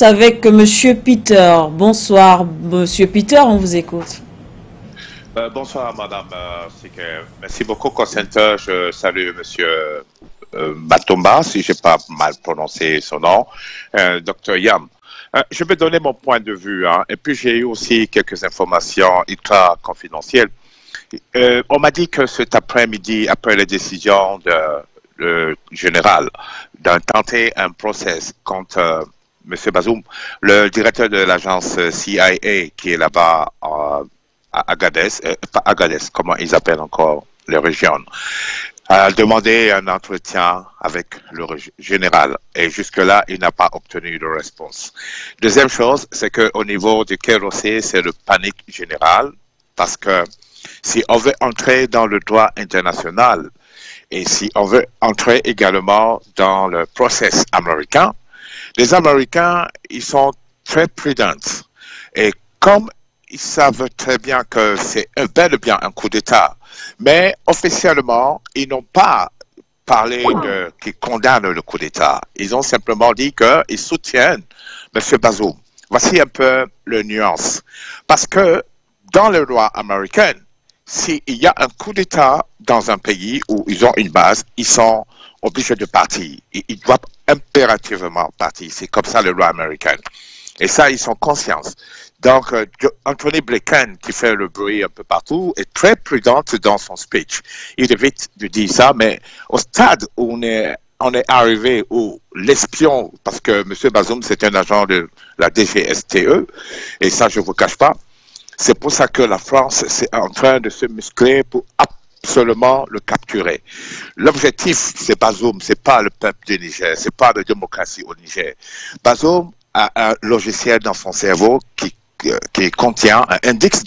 France avec Monsieur Peter. Bonsoir, Monsieur Peter, on vous écoute. Bonsoir, Madame Siker. Merci beaucoup, Consenteur. Je salue Monsieur Matomba, si j'ai pas mal prononcé son nom, Dr Yam. Je vais donner mon point de vue, hein, et puis j'ai eu aussi quelques informations ultra confidentielles. On m'a dit que cet après-midi, après les décisions le général d'intenter un procès contre M. Bazoum, le directeur de l'agence CIA qui est là-bas à Agadez, pas Agadez, comment ils appellent encore les régions, a demandé un entretien avec le général et jusque-là, il n'a pas obtenu de réponse. Deuxième chose, c'est qu'au niveau du KROC, c'est le panique générale parce que si on veut entrer dans le droit international et si on veut entrer également dans le process américain, les Américains, ils sont très prudents. Et comme ils savent très bien que c'est bel et bien un coup d'État, mais officiellement, ils n'ont pas parlé qu'ils condamnent le coup d'État. Ils ont simplement dit qu'ils soutiennent M. Bazoum. Voici un peu le nuance. Parce que dans le droit américain, s'il y a un coup d'État dans un pays où ils ont une base, ils sont obligés de partir. Ils doivent impérativement partir. C'est comme ça le droit américain. Et ça, ils sont conscients. Donc, Anthony Blinken, qui fait le bruit un peu partout, est très prudent dans son speech. Il évite de dire ça, mais au stade où on est arrivé, où l'espion, parce que M. Bazoum, c'est un agent de la DGSTE, et ça, je ne vous cache pas, c'est pour ça que la France est en train de se muscler pour absolument le capturer. L'objectif, c'est Bazoum, c'est pas le peuple du Niger, c'est pas la démocratie au Niger. Bazoum a un logiciel dans son cerveau qui contient un index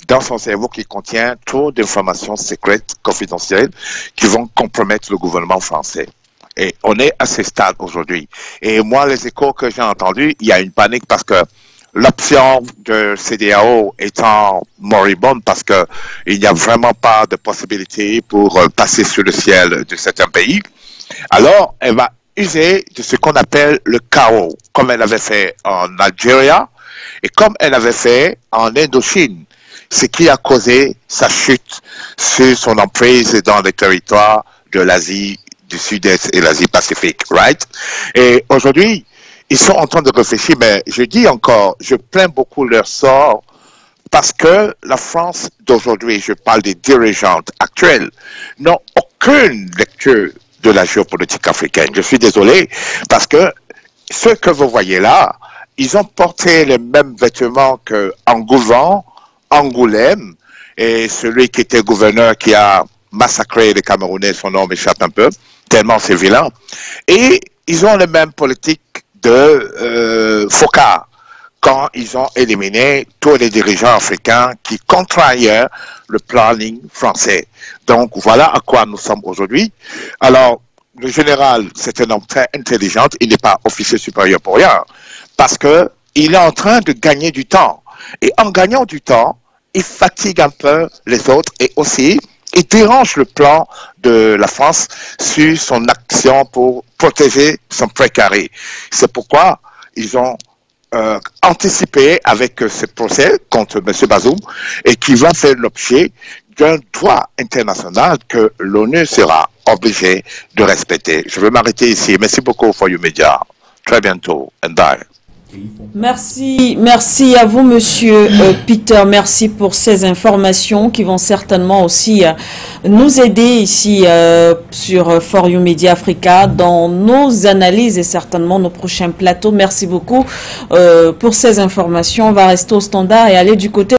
dans son cerveau qui contient trop d'informations secrètes, confidentielles, qui vont compromettre le gouvernement français. Et on est à ce stade aujourd'hui. Et moi, les échos que j'ai entendus, il y a une panique parce que l'option de CEDEAO étant moribonde parce que il n'y a vraiment pas de possibilité pour passer sur le ciel de certains pays. Alors, elle va user de ce qu'on appelle le chaos, comme elle avait fait en Algérie et comme elle avait fait en Indochine, ce qui a causé sa chute sur son emprise dans les territoires de l'Asie du Sud-Est et l'Asie Pacifique, right? Et aujourd'hui, ils sont en train de réfléchir, mais je dis encore, je plains beaucoup leur sort parce que la France d'aujourd'hui, je parle des dirigeantes actuelles, n'ont aucune lecture de la géopolitique africaine. Je suis désolé parce que ceux que vous voyez là, ils ont porté les mêmes vêtements que Angoulême et celui qui était gouverneur qui a massacré les Camerounais, son nom m'échappe un peu, tellement c'est vilain. Et ils ont les mêmes politiques de Foka quand ils ont éliminé tous les dirigeants africains qui contraignaient le planning français. Donc voilà à quoi nous sommes aujourd'hui. Alors, le général, c'est un homme très intelligent, il n'est pas officier supérieur pour rien, parce que il est en train de gagner du temps. Et en gagnant du temps, il fatigue un peu les autres et aussi, il dérange le plan de la France sur son action pour protéger son précaré. C'est pourquoi ils ont anticipé avec ce procès contre M. Bazoum et qui va faire l'objet d'un droit international que l'ONU sera obligée de respecter. Je vais m'arrêter ici. Merci beaucoup for you media. Très bientôt and bye. Merci à vous, Monsieur Peter. Merci pour ces informations qui vont certainement aussi nous aider ici sur For You Media Africa dans nos analyses et certainement nos prochains plateaux. Merci beaucoup pour ces informations. On va rester au standard et aller du côté